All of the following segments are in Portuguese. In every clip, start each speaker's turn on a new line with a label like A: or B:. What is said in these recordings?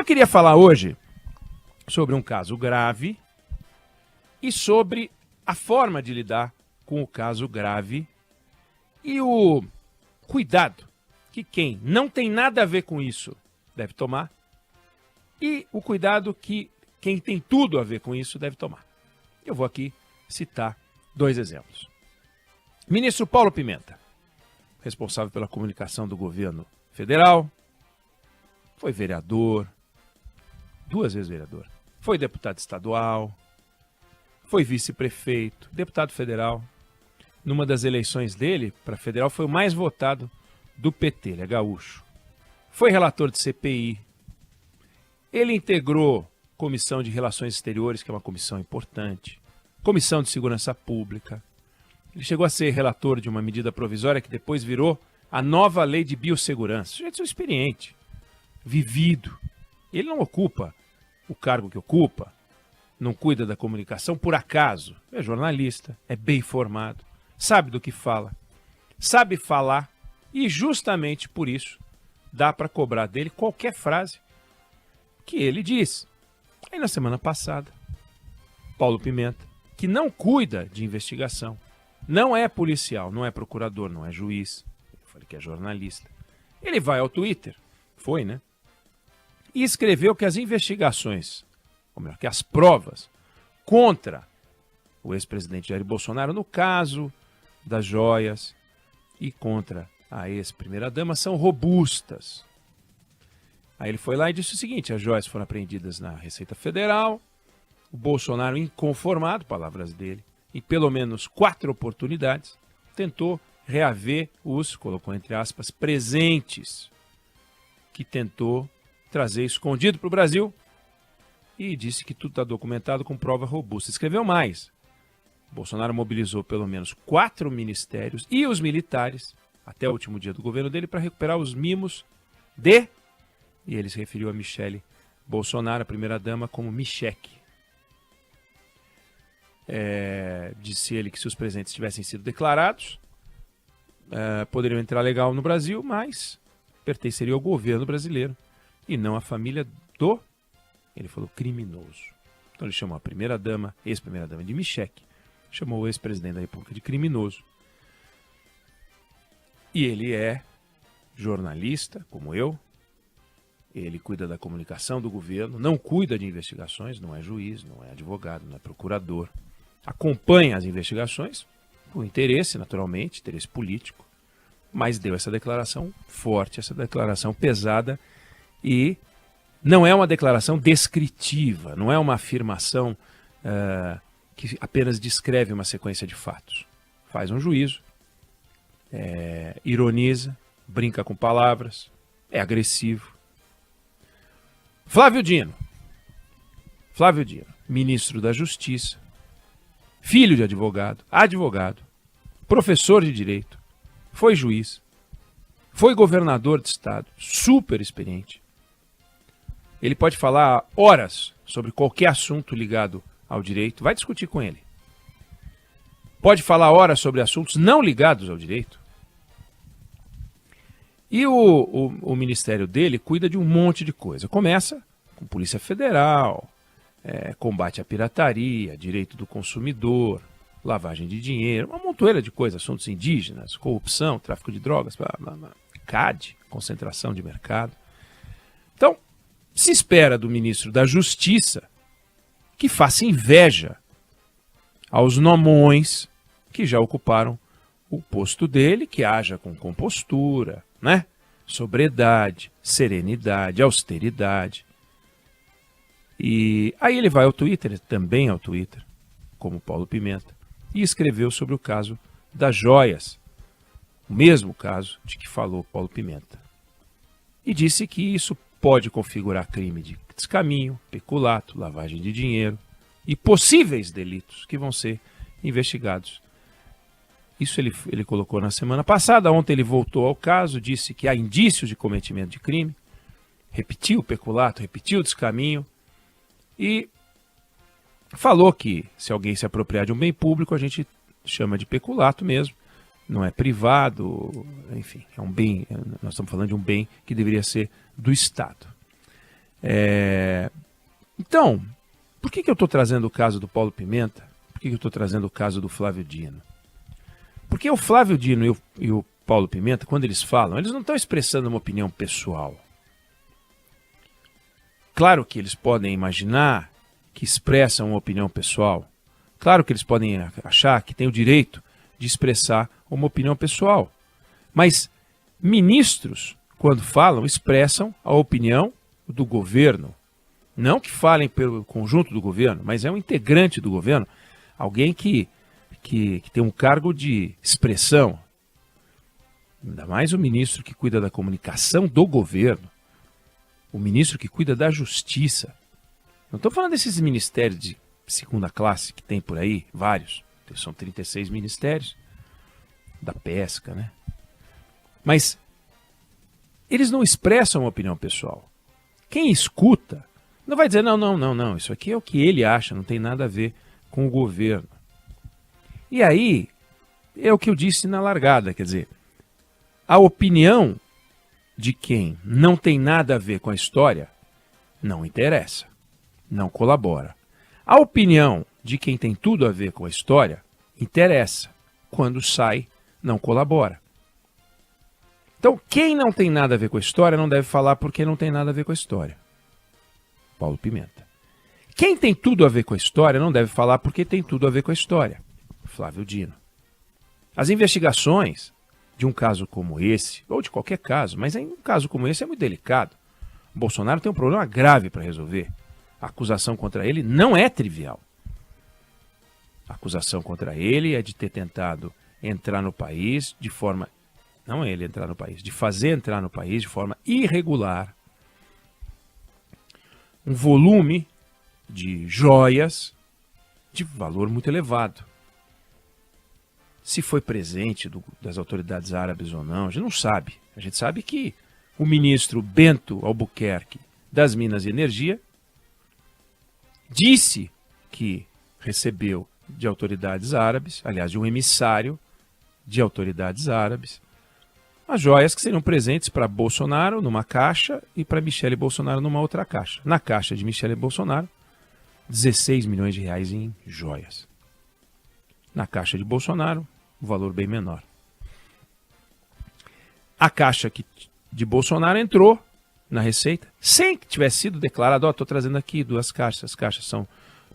A: queria falar hoje sobre um caso grave e sobre a forma de lidar com o caso grave e o cuidado que quem não tem nada a ver com isso deve tomar e o cuidado que quem tem tudo a ver com isso deve tomar. Eu vou aqui citar 2 exemplos. Ministro Paulo Pimenta, responsável pela comunicação do governo federal, foi vereador, 2 vezes vereador, foi deputado estadual, foi vice-prefeito, deputado federal. Numa das eleições dele para federal foi o mais votado do PT, ele é gaúcho. Foi relator de CPI. Ele integrou Comissão de Relações Exteriores, que é uma comissão importante, Comissão de Segurança Pública. Ele chegou a ser relator de uma medida provisória que depois virou a nova lei de biossegurança. O sujeito é experiente, vivido. Ele não ocupa o cargo que ocupa, não cuida da comunicação por acaso. É jornalista, é bem informado, sabe do que fala, sabe falar e justamente por isso dá para cobrar dele qualquer frase que ele diz. Aí na semana passada, Paulo Pimenta, que não cuida de investigação, não é policial, não é procurador, não é juiz, eu falei que é jornalista, ele vai ao Twitter, foi, né? E escreveu que as investigações, ou melhor, que as provas contra o ex-presidente Jair Bolsonaro, no caso das joias, e contra a ex-primeira-dama, são robustas. Aí ele foi lá e disse o seguinte: as joias foram apreendidas na Receita Federal, o Bolsonaro, inconformado, palavras dele, em pelo menos 4 oportunidades, tentou reaver os, colocou entre aspas, presentes que tentou trazer escondido para o Brasil e disse que tudo está documentado com prova robusta. Escreveu mais. Bolsonaro mobilizou pelo menos 4 ministérios e os militares até o último dia do governo dele para recuperar os mimos de... E ele se referiu a Michele Bolsonaro, a primeira-dama, como Micheque. Disse ele que se os presentes tivessem sido declarados, poderiam entrar legal no Brasil, mas pertenceriam ao governo brasileiro e não à família do, ele falou, criminoso. Então ele chamou a primeira-dama, ex-primeira-dama de Micheque, chamou o ex-presidente da República de criminoso. E ele é jornalista, como eu. Ele cuida da comunicação do governo, não cuida de investigações, não é juiz, não é advogado, não é procurador. Acompanha as investigações, por interesse, naturalmente, interesse político, mas deu essa declaração forte, essa declaração pesada, e não é uma declaração descritiva, não é uma afirmação que apenas descreve uma sequência de fatos. Faz um juízo, ironiza, brinca com palavras, é agressivo. Flávio Dino, ministro da Justiça, filho de advogado, professor de direito, foi juiz, foi governador de estado, super experiente. Ele pode falar horas sobre qualquer assunto ligado ao direito, vai discutir com ele. Pode falar horas sobre assuntos não ligados ao direito. E o ministério dele cuida de um monte de coisa. Começa com Polícia Federal, combate à pirataria, direito do consumidor, lavagem de dinheiro, uma montoeira de coisas, assuntos indígenas, corrupção, tráfico de drogas, CAD, concentração de mercado. Então, se espera do ministro da Justiça que faça inveja aos nomões que já ocuparam o posto dele, que haja com compostura, né? Sobriedade, serenidade, austeridade. E aí ele vai ao Twitter, também ao Twitter, como Paulo Pimenta, e escreveu sobre o caso das joias, o mesmo caso de que falou Paulo Pimenta. E disse que isso pode configurar crime de descaminho, peculato, lavagem de dinheiro e possíveis delitos que vão ser investigados. Isso ele colocou na semana passada. Ontem ele voltou ao caso, disse que há indícios de cometimento de crime, repetiu o peculato, repetiu o descaminho e falou que se alguém se apropriar de um bem público, a gente chama de peculato mesmo, não é privado, enfim, é um bem, nós estamos falando de um bem que deveria ser do Estado. Então, por que eu estou trazendo o caso do Paulo Pimenta? Por que eu estou trazendo o caso do Flávio Dino? Porque o Flávio Dino e o Paulo Pimenta, quando eles falam, eles não estão expressando uma opinião pessoal. Claro que eles podem imaginar que expressam uma opinião pessoal. Claro que eles podem achar que têm o direito de expressar uma opinião pessoal. Mas ministros, quando falam, expressam a opinião do governo. Não que falem pelo conjunto do governo, mas é um integrante do governo, alguém que tem um cargo de expressão. Ainda mais o ministro que cuida da comunicação do governo, o ministro que cuida da justiça. Não estou falando desses ministérios de segunda classe que tem por aí, vários. São 36 ministérios da pesca, né? Mas eles não expressam uma opinião pessoal. Quem escuta não vai dizer, não, isso aqui é o que ele acha, não tem nada a ver com o governo. E aí, é o que eu disse na largada, quer dizer, a opinião de quem não tem nada a ver com a história não interessa, não colabora. A opinião de quem tem tudo a ver com a história interessa. Quando sai, não colabora. Então, quem não tem nada a ver com a história não deve falar porque não tem nada a ver com a história. Paulo Pimenta. Quem tem tudo a ver com a história não deve falar porque tem tudo a ver com a história. Flávio Dino. As investigações de um caso como esse, ou de qualquer caso, mas em um caso como esse é muito delicado. O Bolsonaro tem um problema grave para resolver. A acusação contra ele não é trivial. A acusação contra ele é de ter tentado entrar no país de forma... Não é ele entrar no país, de fazer entrar no país de forma irregular um volume de joias de valor muito elevado. Se foi presente das autoridades árabes ou não, a gente não sabe. A gente sabe que o ministro Bento Albuquerque das Minas e Energia disse que recebeu de autoridades árabes, aliás, de um emissário de autoridades árabes, as joias que seriam presentes para Bolsonaro numa caixa e para Michele Bolsonaro numa outra caixa. Na caixa de Michele Bolsonaro, 16 milhões de reais em joias. Na caixa de Bolsonaro, um valor bem menor. A caixa de Bolsonaro entrou na Receita sem que tivesse sido declarado, estou trazendo aqui 2 caixas, as caixas são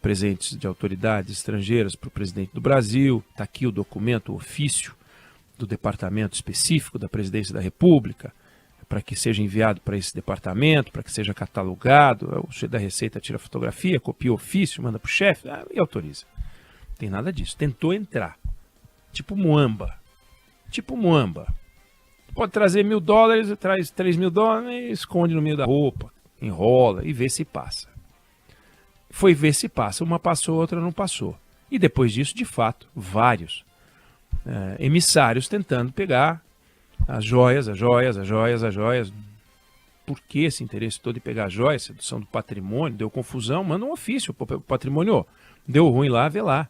A: presentes de autoridades estrangeiras para o presidente do Brasil, está aqui o documento, o ofício do departamento específico da Presidência da República, para que seja enviado para esse departamento, para que seja catalogado, o chefe da Receita tira a fotografia, copia o ofício, manda para o chefe e autoriza. Não tem nada disso, tentou entrar. Tipo Muamba. Pode trazer $1.000, traz $3.000 e esconde no meio da roupa, enrola e vê se passa. Foi ver se passa, uma passou, outra não passou. E depois disso, de fato, vários emissários tentando pegar as joias. Por que esse interesse todo em pegar as joias? Sedução do patrimônio, deu confusão, manda um ofício para o patrimônio. Deu ruim lá, vê lá.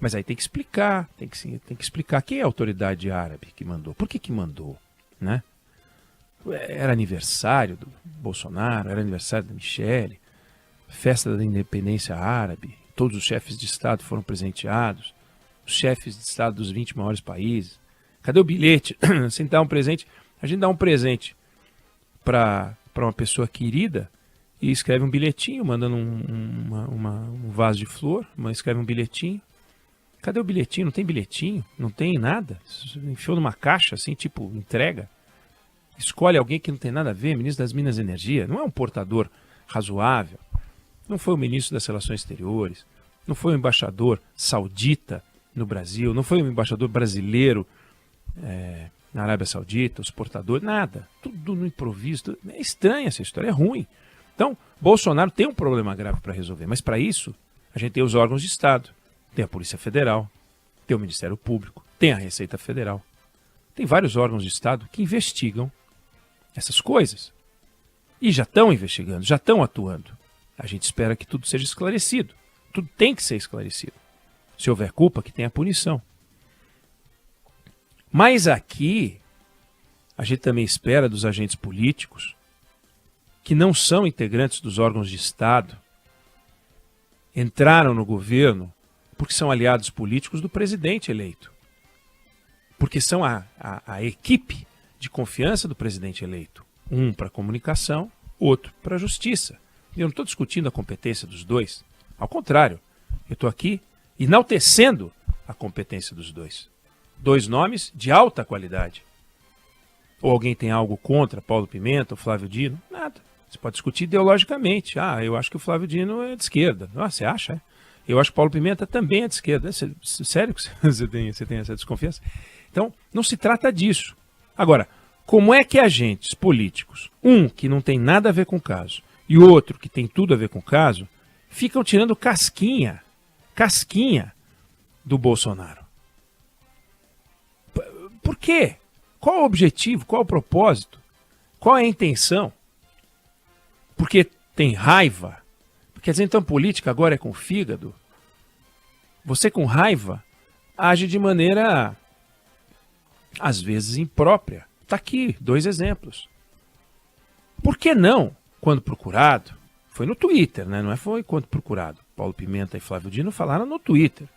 A: Mas aí tem que explicar, tem que explicar quem é a autoridade árabe que mandou. Por que mandou? Né? Era aniversário do Bolsonaro, era aniversário da Michele, festa da independência árabe, todos os chefes de Estado foram presenteados, os chefes de Estado dos 20 maiores países. Cadê o bilhete? Sem dar um presente, a gente dá um presente para uma pessoa querida e escreve um bilhetinho, mandando um vaso de flor, escreve um bilhetinho. Cadê o bilhetinho? Não tem bilhetinho? Não tem nada? Enfiou numa caixa, assim, tipo, entrega. Escolhe alguém que não tem nada a ver, ministro das Minas e Energia. Não é um portador razoável. Não foi o ministro das Relações Exteriores. Não foi o embaixador saudita no Brasil. Não foi o embaixador brasileiro na Arábia Saudita, os portadores, nada. Tudo no improviso. É estranha essa história, é ruim. Então, Bolsonaro tem um problema grave para resolver. Mas para isso, a gente tem os órgãos de Estado. Tem a Polícia Federal, tem o Ministério Público, tem a Receita Federal. Tem vários órgãos de Estado que investigam essas coisas. E já estão investigando, já estão atuando. A gente espera que tudo seja esclarecido. Tudo tem que ser esclarecido. Se houver culpa, que tenha punição. Mas aqui, a gente também espera dos agentes políticos que não são integrantes dos órgãos de Estado entraram no governo porque são aliados políticos do presidente eleito. Porque são a equipe de confiança do presidente eleito. Um para a comunicação, outro para a justiça. Eu não estou discutindo a competência dos dois. Ao contrário, eu estou aqui enaltecendo a competência dos dois. Dois nomes de alta qualidade. Ou alguém tem algo contra Paulo Pimenta ou Flávio Dino? Nada. Você pode discutir ideologicamente. Eu acho que o Flávio Dino é de esquerda. Você acha? Eu acho que o Paulo Pimenta também é de esquerda. Sério que você tem essa desconfiança? Então, não se trata disso. Agora, como é que agentes políticos, um que não tem nada a ver com o caso e outro que tem tudo a ver com o caso, ficam tirando casquinha do Bolsonaro? Por quê? Qual o objetivo? Qual o propósito? Qual é a intenção? Porque tem raiva? Quer dizer, então política agora é com o fígado? Você com raiva age de maneira, às vezes, imprópria. Está aqui, 2 exemplos. Por que não, quando procurado, foi no Twitter, né? Não foi quando procurado. Paulo Pimenta e Flávio Dino falaram no Twitter.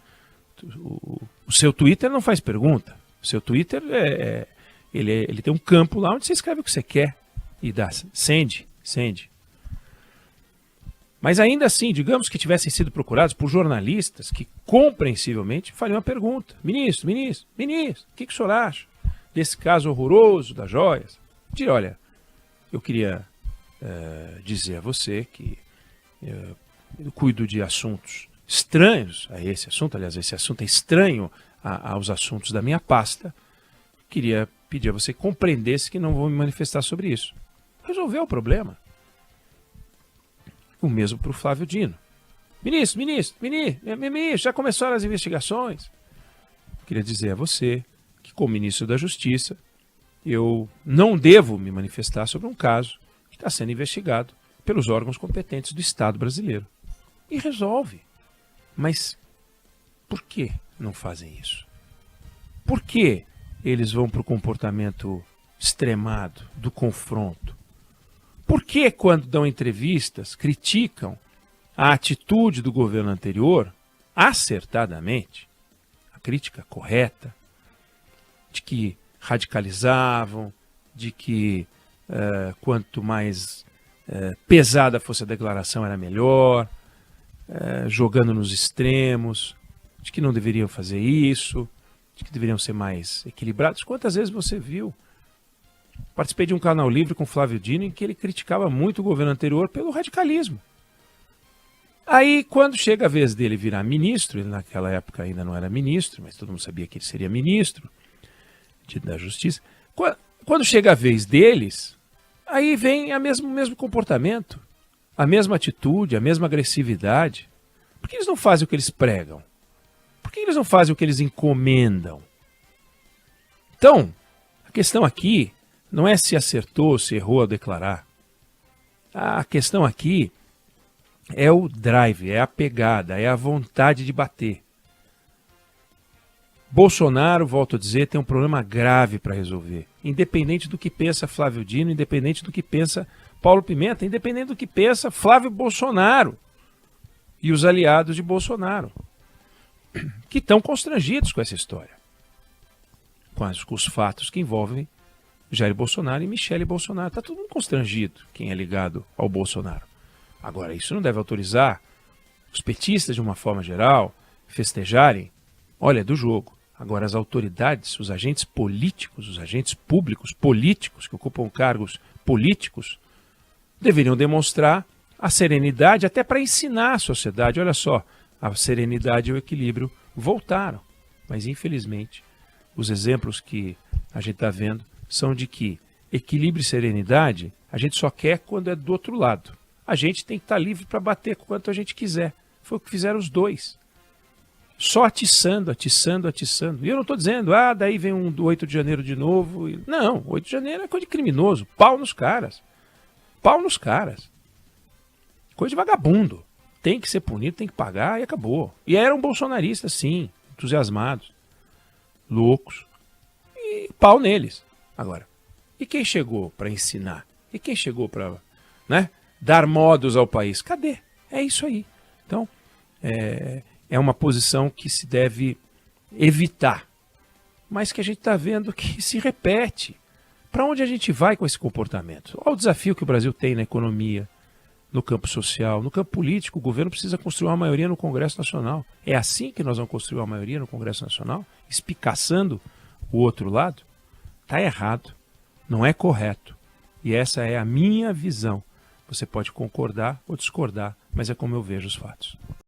A: O seu Twitter não faz pergunta. O seu Twitter ele tem um campo lá onde você escreve o que você quer e dá send. Mas ainda assim, digamos que tivessem sido procurados por jornalistas que compreensivelmente fariam uma pergunta. Ministro, o que o senhor acha desse caso horroroso das joias? Diria, olha, eu queria dizer a você que eu cuido de assuntos estranhos a esse assunto, aliás, esse assunto é estranho aos assuntos da minha pasta. Queria pedir a você que compreendesse que não vou me manifestar sobre isso. Resolveu o problema. O mesmo para o Flávio Dino. Ministro, já começaram as investigações. Queria dizer a você que, como ministro da Justiça, eu não devo me manifestar sobre um caso que está sendo investigado pelos órgãos competentes do Estado brasileiro. E resolve. Mas por que não fazem isso? Por que eles vão para o comportamento extremado do confronto? Por que, quando dão entrevistas, criticam a atitude do governo anterior, acertadamente, a crítica correta, de que radicalizavam, de que quanto mais pesada fosse a declaração era melhor, jogando nos extremos, de que não deveriam fazer isso, de que deveriam ser mais equilibrados? Quantas vezes você viu? Participei de um canal livre com Flávio Dino em que ele criticava muito o governo anterior pelo radicalismo. Aí, quando chega a vez dele virar ministro, ele naquela época ainda não era ministro, mas todo mundo sabia que ele seria ministro da Justiça. Quando chega a vez deles, aí vem o mesmo comportamento, a mesma atitude, a mesma agressividade. Por que eles não fazem o que eles pregam? Por que eles não fazem o que eles encomendam? Então, a questão aqui não é se acertou, se errou ao declarar. A questão aqui é o drive, é a pegada, é a vontade de bater. Bolsonaro, volto a dizer, tem um problema grave para resolver. Independente do que pensa Flávio Dino, independente do que pensa Paulo Pimenta, independente do que pensa Flávio Bolsonaro e os aliados de Bolsonaro, que estão constrangidos com essa história, com os fatos que envolvem Jair Bolsonaro e Michele Bolsonaro. Está todo mundo constrangido, quem é ligado ao Bolsonaro. Agora, isso não deve autorizar os petistas, de uma forma geral, festejarem. Olha, é do jogo. Agora, as autoridades, os agentes políticos, os agentes públicos políticos que ocupam cargos políticos, deveriam demonstrar a serenidade até para ensinar a sociedade. Olha só, a serenidade e o equilíbrio voltaram. Mas, infelizmente, os exemplos que a gente está vendo são de que equilíbrio e serenidade a gente só quer quando é do outro lado. A gente tem que estar livre para bater quanto a gente quiser. Foi o que fizeram os dois. Só atiçando. E eu não estou dizendo, daí vem um do 8 de janeiro de novo. Não, 8 de janeiro é coisa de criminoso. Pau nos caras. Coisa de vagabundo. Tem que ser punido, tem que pagar e acabou. E eram bolsonaristas, sim, entusiasmados, loucos. E pau neles. Agora, e quem chegou para ensinar? E quem chegou para né? Dar modos ao país. Cadê? É isso aí. Então, é uma posição que se deve evitar, mas que a gente está vendo que se repete. Para onde a gente vai com esse comportamento? Olha o desafio que o Brasil tem na economia, no campo social, no campo político. O governo precisa construir uma maioria no Congresso Nacional. É assim que nós vamos construir uma maioria no Congresso Nacional? Espicaçando o outro lado? Está errado, não é correto. E essa é a minha visão. Você pode concordar ou discordar, mas é como eu vejo os fatos.